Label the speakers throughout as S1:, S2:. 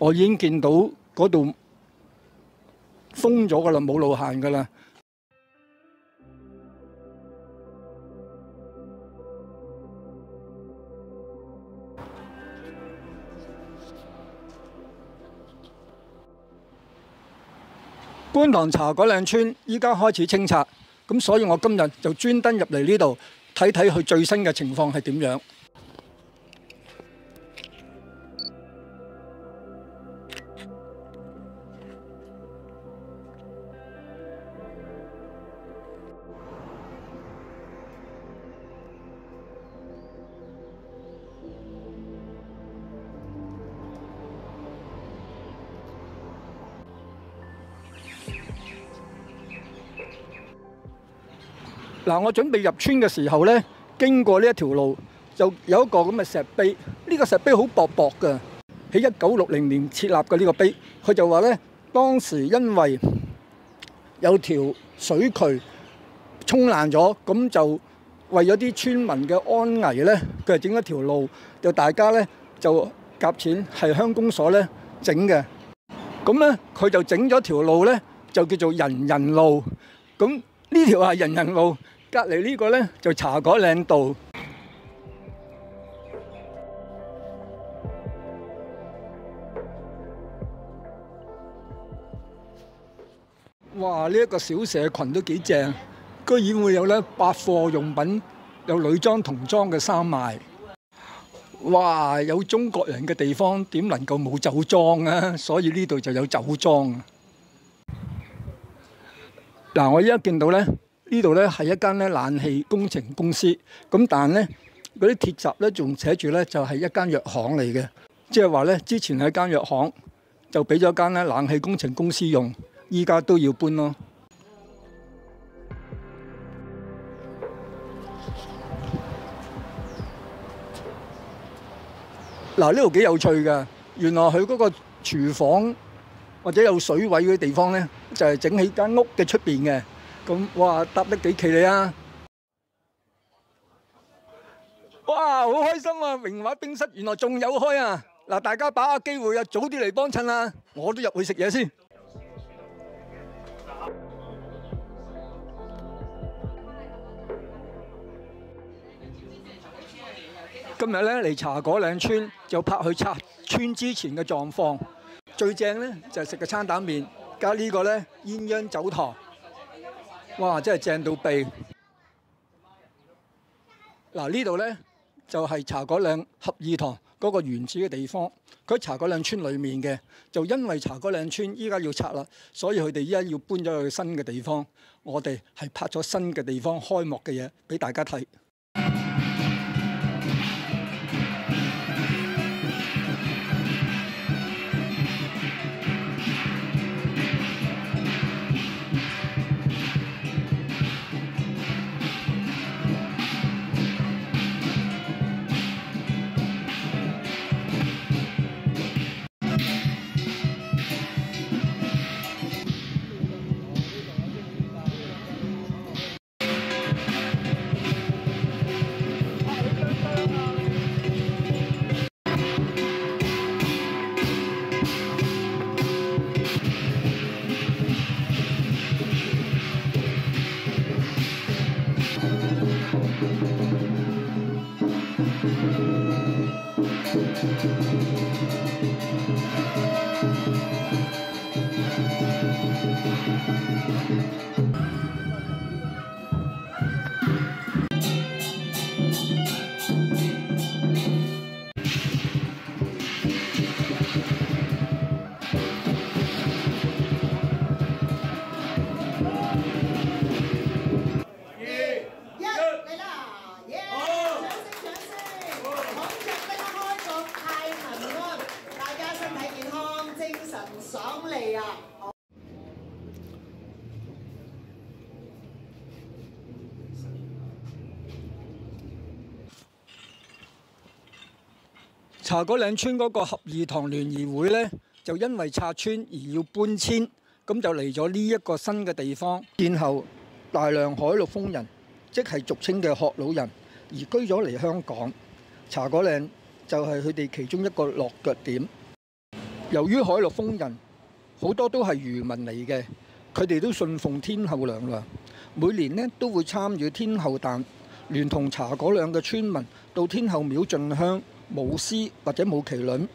S1: 我已經見到嗰度封咗噶啦，冇路行噶啦。觀塘茶果嶺村依家開始清拆，咁所以我今日就專登入嚟呢度睇睇佢最新嘅情況係點樣。嗱，我準備入村嘅時候呢，經過呢一條路，就有一個咁嘅石碑。呢個石碑好薄薄㗎，喺1960年設立嘅呢個碑。佢就話呢，當時因為有條水渠沖爛咗，咁就為咗啲村民嘅安危呢，佢係整一條路，就大家呢就夾錢係鄉公所呢整嘅。咁呢，佢就整咗條路呢，就叫做人人路。咁呢條係人人路。隔離呢個呢，就茶果嶺道。哇！呢一個小社群都幾正，居然會有呢百貨用品，有女裝童裝嘅衫賣。哇！有中國人嘅地方點能夠冇酒莊啊？所以呢度就有酒莊啊！嗱，我依家見到呢。呢度咧係一間咧冷氣工程公司，咁但係咧嗰啲鐵閘咧仲寫住咧就係一間藥行嚟嘅，即係話咧之前係間藥行，就俾咗間咧冷氣工程公司用，依家都要搬咯。嗱，呢度幾有趣㗎，原來佢嗰個廚房或者有水位嗰啲地方咧，就係整喺間屋嘅出邊嘅。咁哇，搭得幾企理啊！哇，好開心啊！榮華冰室原來仲有開啊！嗱，大家把握機會啊，早啲嚟幫襯啊！我都入去食嘢先。今日咧嚟茶果嶺村，就拍去拆村之前嘅狀況。最正咧就係食個餐蛋麵，加呢個咧鴛鴦酒堂。哇！真係正到痹。嗱，呢度呢就係茶果嶺合義堂嗰個原始嘅地方，佢喺茶果嶺村裡面嘅。就因為茶果嶺村依家要拆啦，所以佢哋依家要搬咗去新嘅地方。我哋係拍咗新嘅地方開幕嘅嘢俾大家睇。茶果嶺村嗰個合義堂聯誼會呢，就因為拆村而要搬遷，咁就嚟咗呢一個新嘅地方。然後大量海陸豐人，即係俗稱嘅學老人，移居咗嚟香港。茶果嶺就係佢哋其中一個落腳點。由於海陸豐人好多都係漁民嚟嘅，佢哋都信奉天后娘娘，每年呢都會參與天后誕，聯同茶果嶺嘅村民到天后廟進香、舞獅或者舞麒麟。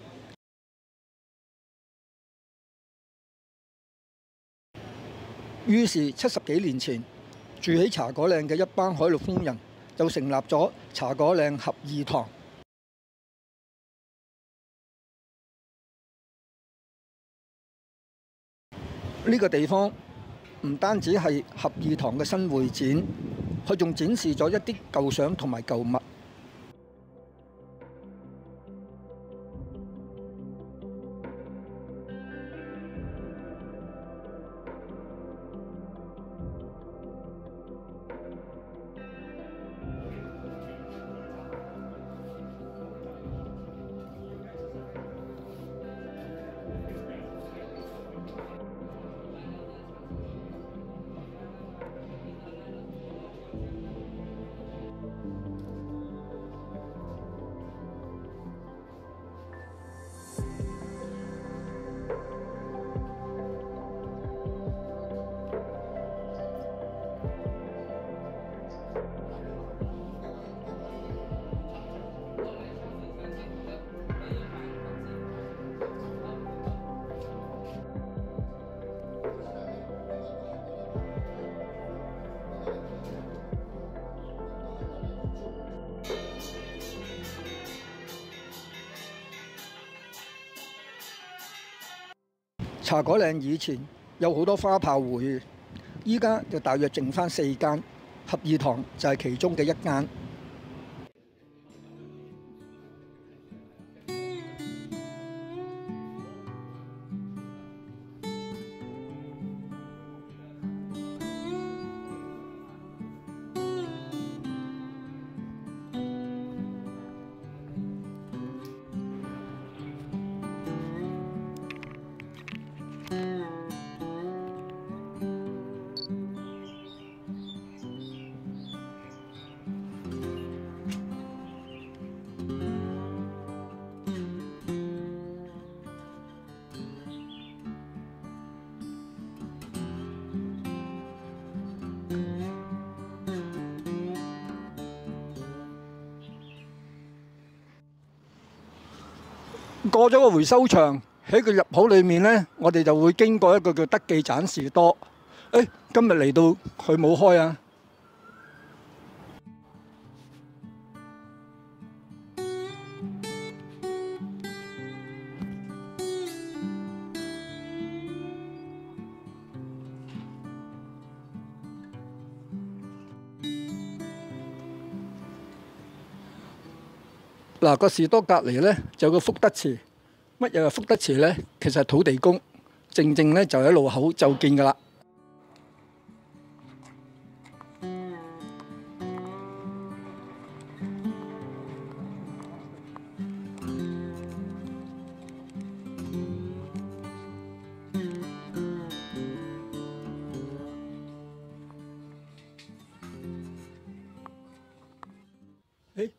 S1: 於是70幾年前，住喺茶果嶺嘅一班海陸豐人就成立咗茶果嶺合義堂。呢個地方唔單止係合義堂嘅新會展，佢仲展示咗一啲舊相同埋舊物。茶果嶺以前有好多花炮會，依家就大約剩返4間，合義堂就係其中嘅一間。過咗個回收場，喺個入口裏面呢，我哋就會經過一個叫德記盞士多。今日嚟到佢冇開啊！嗱，個士多隔離呢，就有個福德祠。乜嘢係福德祠呢？其實係土地公，正呢就喺路口就見㗎啦。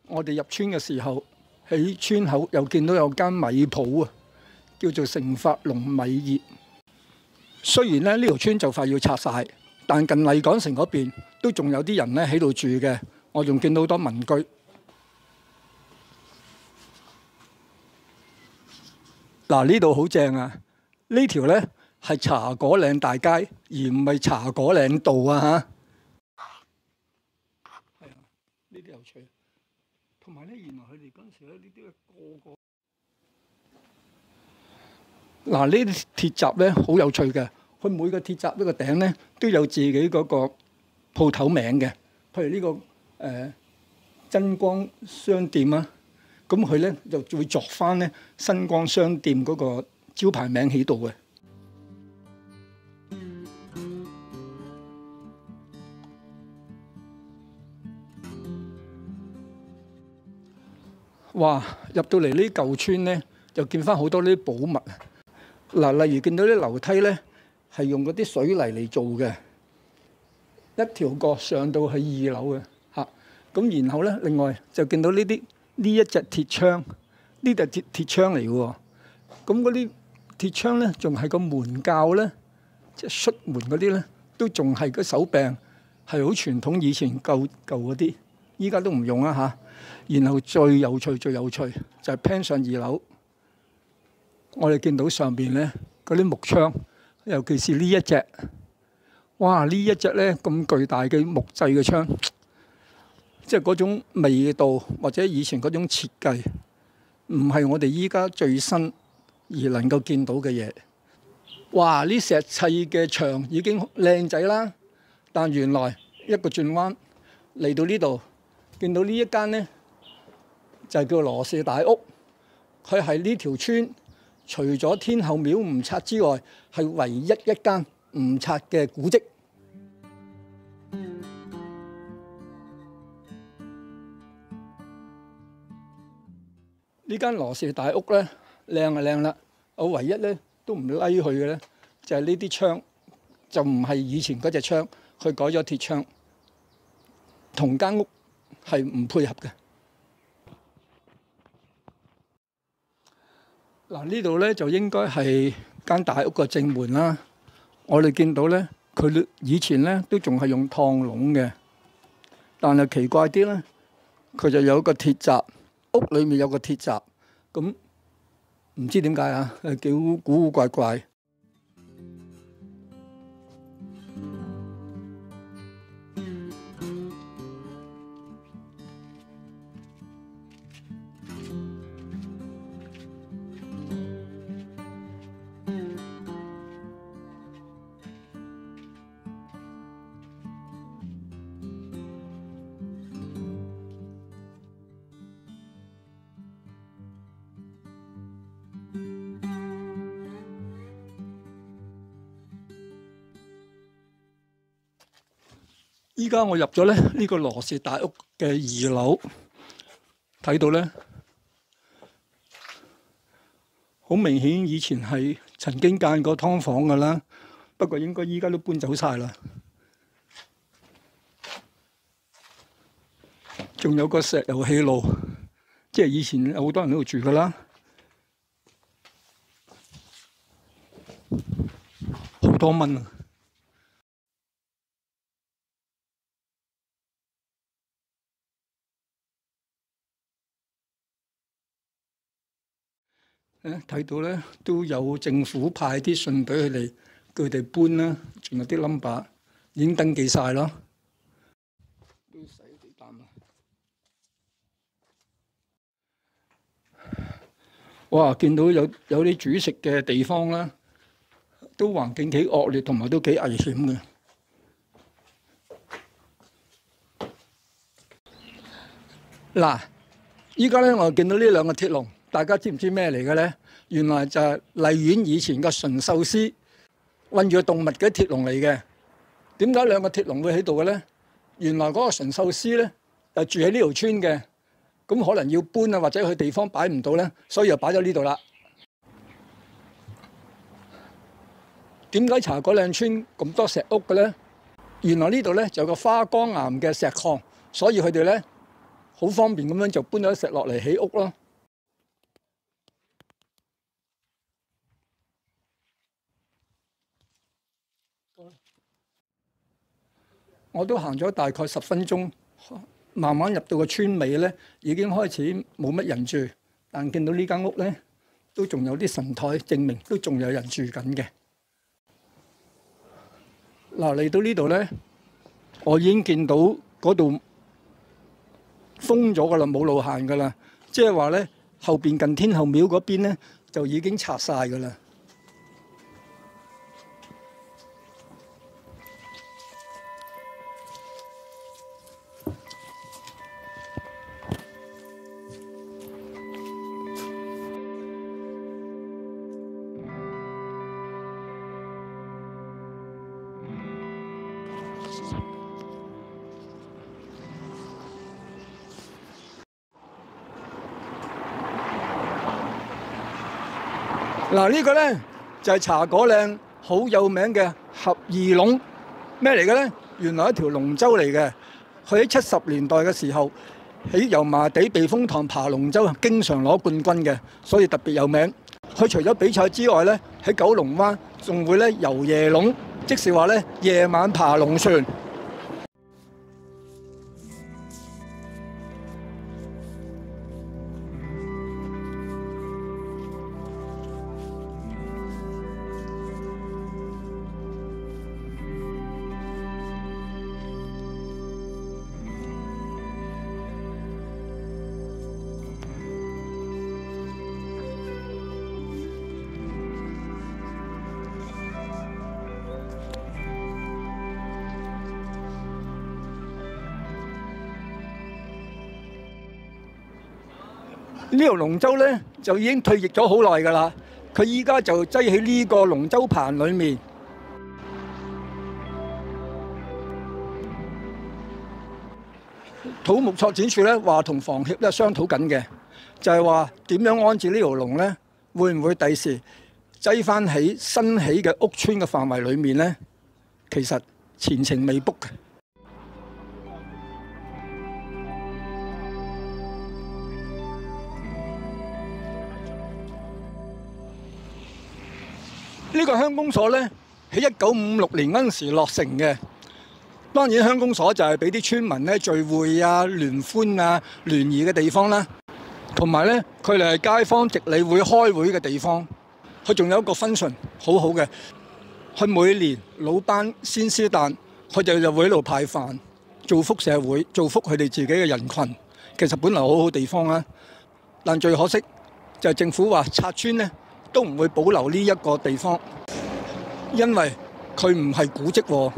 S1: 我哋入村嘅時候，喺村口又見到有間米鋪啊，叫做成發龍米業。雖然呢條村就快要拆晒，但近麗港城嗰邊都仲有啲人呢喺度住嘅。我仲見到好多民居。嗱，呢度好正啊！呢條呢係茶果嶺大街，而唔係茶果嶺道啊嚇。係啊，呢啲有趣。同埋咧，原來佢哋嗰陣時咧，呢啲個嗱呢啲鐵閘咧好有趣嘅。佢每個鐵閘呢個頂咧都有自己嗰個鋪頭名嘅。譬如呢個真光商店啊，咁佢咧就會作翻咧新光商店嗰個招牌名喺度嘅。哇！入到嚟呢舊村呢，就見翻好多呢啲寶物。嗱，例如見到啲樓梯呢，係用嗰啲水泥嚟做嘅，一條角上到去2樓嘅嚇。咁然後呢，另外就見到呢一隻鐵窗，呢隻鐵窗嚟嘅喎。咁嗰啲鐵窗咧，仲係個門鉸咧，即係摔門嗰啲咧，都仲係個手柄係好傳統，以前舊嗰啲，依家都唔用啦嚇。然後最有趣就係 pan 上2樓，我哋見到上邊咧嗰啲木窗，尤其是呢一隻，哇！呢一隻咧咁巨大嘅木製嘅窗，即係嗰種味道或者以前嗰種設計，唔係我哋依家最新而能夠見到嘅嘢。哇！呢石砌嘅牆已經靚仔啦，但原來一個轉彎嚟到呢度，見到呢一間呢，就係叫羅氏大屋。佢係呢條村除咗天后廟唔拆之外，係唯一一間唔拆嘅古蹟。呢間羅氏大屋咧，靚就靚啦。我唯一咧都唔拉佢嘅咧，就係呢啲窗就唔係以前嗰隻窗，佢改咗鐵窗，同間屋係唔配合嘅。嗱，呢度咧就應該係間大屋嘅正門啦。我哋見到咧，佢以前咧都仲係用趟籠嘅，但係奇怪啲咧，佢就有個鐵閘，屋裏面有個鐵閘，咁唔知點解啊？幾古古怪怪。依家我入咗咧呢個羅氏大屋嘅2樓，睇到咧好明顯以前係曾經間過劏房噶啦，不過應該依家都搬走晒啦。仲有個石油氣爐，即係以前有好多人喺度住噶啦，好多蚊啊！睇到咧都有政府派啲信俾佢哋，叫佢哋搬啦，仲有啲 number 已經登記晒咯。都洗地膽啦！哇！見到有啲煮食嘅地方啦，都環境幾惡劣，同埋都幾危險嘅。嗱，依家咧我見到呢2個鐵籠。大家知唔知咩嚟嘅咧？原來就係荔園以前嘅馴獸師韞住動物嘅鐵籠嚟嘅。點解2個鐵籠會喺度嘅咧？原來嗰個馴獸師咧就住喺呢條村嘅，咁可能要搬啊，或者佢地方擺唔到咧，所以就擺咗呢度啦。點解茶果嶺村咁多石屋嘅咧？原來呢度咧就有個花崗岩嘅石礦，所以佢哋咧好方便咁樣就搬咗石落嚟起屋咯。我都行咗大概10分鐘，慢慢入到個村尾咧，已經開始冇乜人住，但見到呢間屋咧，都仲有啲神台，證明都仲有人住緊嘅。嗱，嚟到呢度咧，我已經見到嗰度封咗噶啦，冇路行噶啦，即係話咧後邊近天后廟嗰邊咧就已經拆晒噶啦。嗱，呢個咧就係茶果嶺好有名嘅合二龍，咩嚟嘅咧？原來一條龍舟嚟嘅，佢喺70年代嘅時候喺油麻地避風塘爬龍舟，經常攞冠軍嘅，所以特別有名。佢除咗比賽之外咧，喺九龍灣仲會咧遊夜龍，即是話咧夜晚爬龍船。呢條龍舟咧就已經退役咗好耐㗎啦，佢依家就擠喺呢個龍舟棚裡面。土木拓展署咧話同房協咧商討緊嘅，就係話點樣安置呢條龍咧？會唔會第時擠翻喺新起嘅屋邨嘅範圍裡面咧？其實前程未卜嘅。呢個鄉公所咧喺1956年嗰陣時落成嘅。當然鄉公所就係俾啲村民咧聚會啊、聯歡啊、聯誼嘅地方啦，同埋咧佢哋係街坊直理會開會嘅地方。佢仲有一個 function 好好嘅，佢每年老班先師誕，佢哋就會喺度派飯，造福社會，造福佢哋自己嘅人群。其實本來好好地方啊，但最可惜就係政府話拆村咧都唔會保留呢一個地方，因為佢唔係古蹟喎。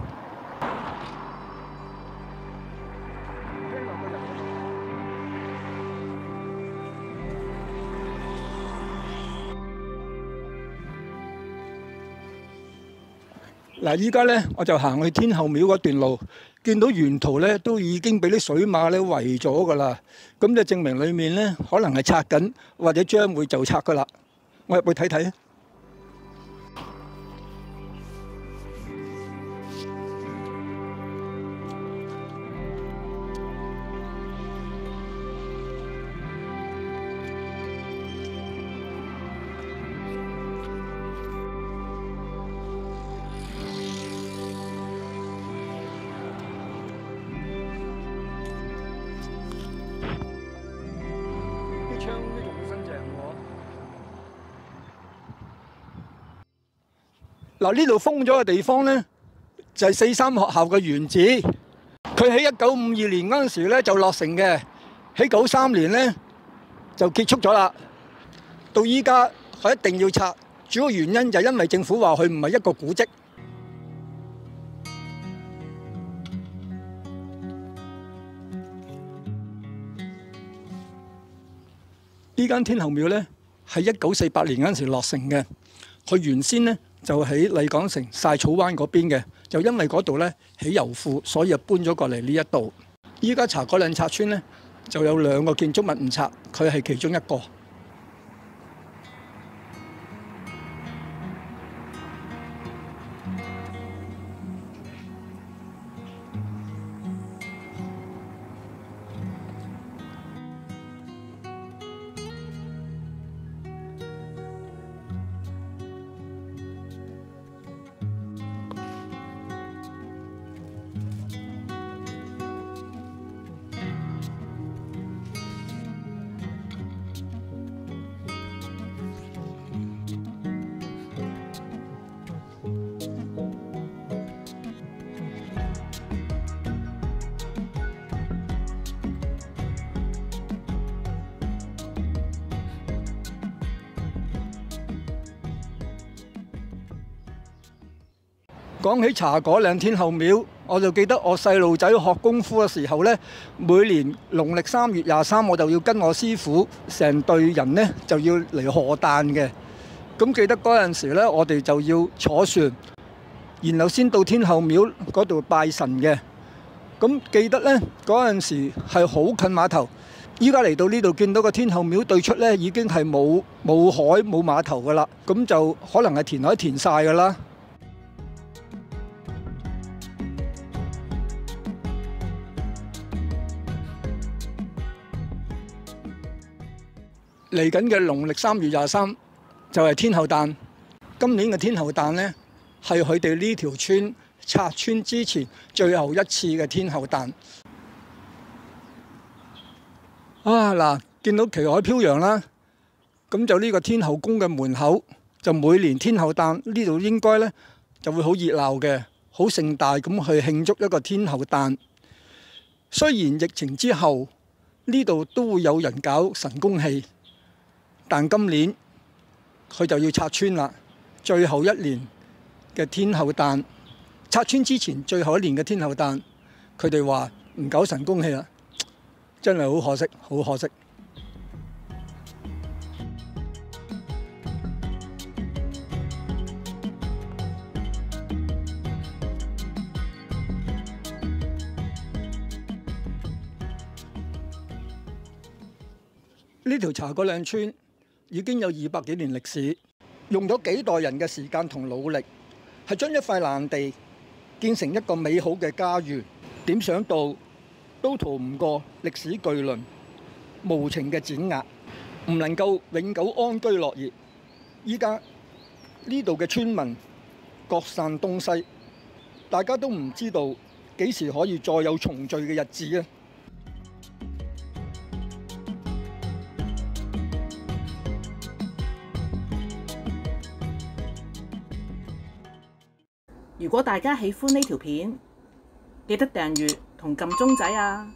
S1: 嗱，依家咧我就行去天后廟嗰段路，見到沿途咧都已經俾啲水馬咧圍咗噶啦，咁就證明裡面咧可能係拆緊，或者將會就拆噶啦。我入去睇睇啊！啲窗都仲新淨喎。嗱，呢度封咗嘅地方咧，就係43學校嘅原址。佢喺1952年嗰陣時咧就落成嘅，喺93年咧就結束咗啦。到依家佢一定要拆，主要原因就係因為政府話佢唔係一個古蹟。呢間天后廟咧係1948年嗰陣時落成嘅，佢原先咧就喺麗港城曬草灣嗰邊嘅，就因為嗰度咧起油庫，所以就搬咗過嚟呢一度。依家茶果嶺拆村咧就有2個建築物唔拆，佢係其中一個。講起茶果嶺天后廟，我就記得我細路仔學功夫嘅時候呢，每年農曆3月23，我就要跟我師傅成隊人呢就要嚟賀誕嘅。咁記得嗰陣時呢，我哋就要坐船，然後先到天后廟嗰度拜神嘅。咁記得呢，嗰陣時係好近碼頭，依家嚟到呢度見到個天后廟對出呢，已經係冇海冇碼頭噶啦，咁就可能係填海填晒噶啦。嚟緊嘅農曆3月23就係天后誕。今年嘅天后誕呢，係佢哋呢條村拆村之前最後一次嘅天后誕。啊嗱，見到旗海飄揚啦，咁就呢個天后宮嘅門口，就每年天后誕呢度應該呢就會好熱鬧嘅，好盛大咁去慶祝一個天后誕。雖然疫情之後呢度都會有人搞神功戲，但今年佢就要拆村啦。最後一年嘅天后誕，拆村之前最後一年嘅天后誕，佢哋話唔搞神功戲啦，真係好可惜，好可惜。呢條茶果嶺村已經有200幾年歷史，用咗幾代人嘅時間同努力，係將一塊爛地建成一個美好嘅家園。點想到都逃唔過歷史巨輪無情嘅碾壓，唔能夠永久安居樂業。依家呢度嘅村民各散東西，大家都唔知道幾時可以再有重聚嘅日子啊！
S2: 如果大家喜歡呢條片，記得訂閱同撳鐘仔啊！